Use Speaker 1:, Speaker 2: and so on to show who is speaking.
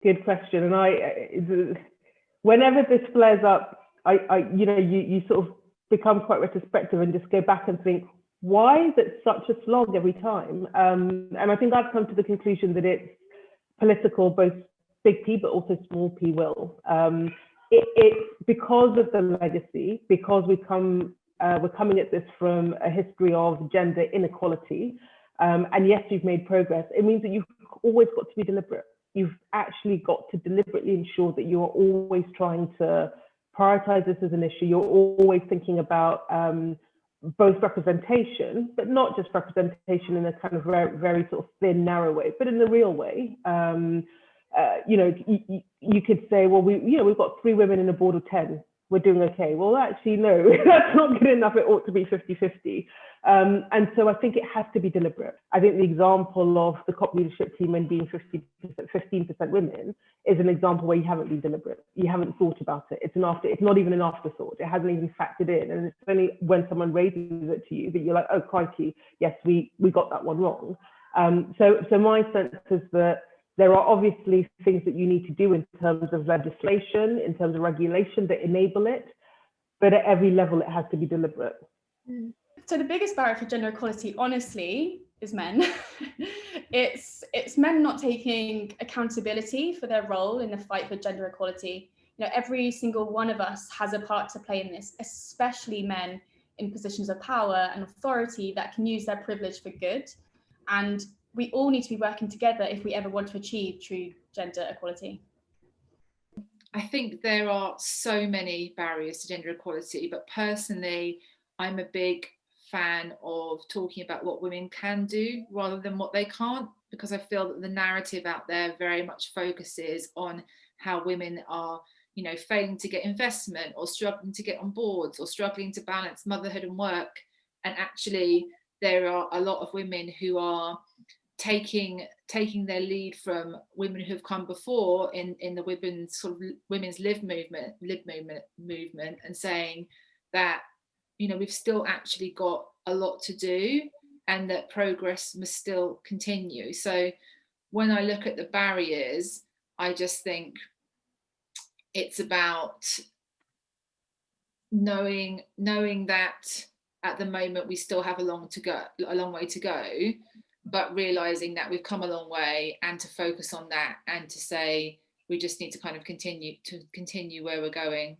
Speaker 1: Good question. And whenever this flares up, you sort of become quite retrospective and just go back and think, why is it such a slog every time? And I think I've come to the conclusion that it's political, both big P but also small p will. It's because of the legacy, because we're coming at this from a history of gender inequality. And yes, you've made progress. It means that you've always got to be deliberate. You've actually got to deliberately ensure that you are always trying to prioritize this as an issue. You're always thinking about both representation, but not just representation in a kind of very, very sort of thin, narrow way, but in the real way. You could say, well, we've got 3 women in a board of 10. We're doing okay. Well, actually, no, that's not good enough. It ought to be 50-50. And so I think it has to be deliberate. I think the example of the COP leadership team and being 15% women is an example where you haven't been deliberate. You haven't thought about it. It's not even an afterthought. It hasn't even factored in. And it's only when someone raises it to you that you're like, oh, crikey, yes, we got that one wrong. So my sense is that there are obviously things that you need to do in terms of legislation, in terms of regulation that enable it, but at every level it has to be deliberate.
Speaker 2: So the biggest barrier for gender equality, honestly, is men. It's men not taking accountability for their role in the fight for gender equality. Every single one of us has a part to play in this, especially men in positions of power and authority that can use their privilege for good. And we all need to be working together if we ever want to achieve true gender equality.
Speaker 3: I think there are so many barriers to gender equality, but personally, I'm a big fan of talking about what women can do rather than what they can't, because I feel that the narrative out there very much focuses on how women are, failing to get investment or struggling to get on boards or struggling to balance motherhood and work. And actually, there are a lot of women who are taking their lead from women who have come before in the women's live movement and saying that we've still actually got a lot to do and that progress must still continue. So when I look at the barriers, I just think it's about knowing that at the moment we still have a long way to go, but realizing that we've come a long way and to focus on that and to say we just need to kind of continue where we're going.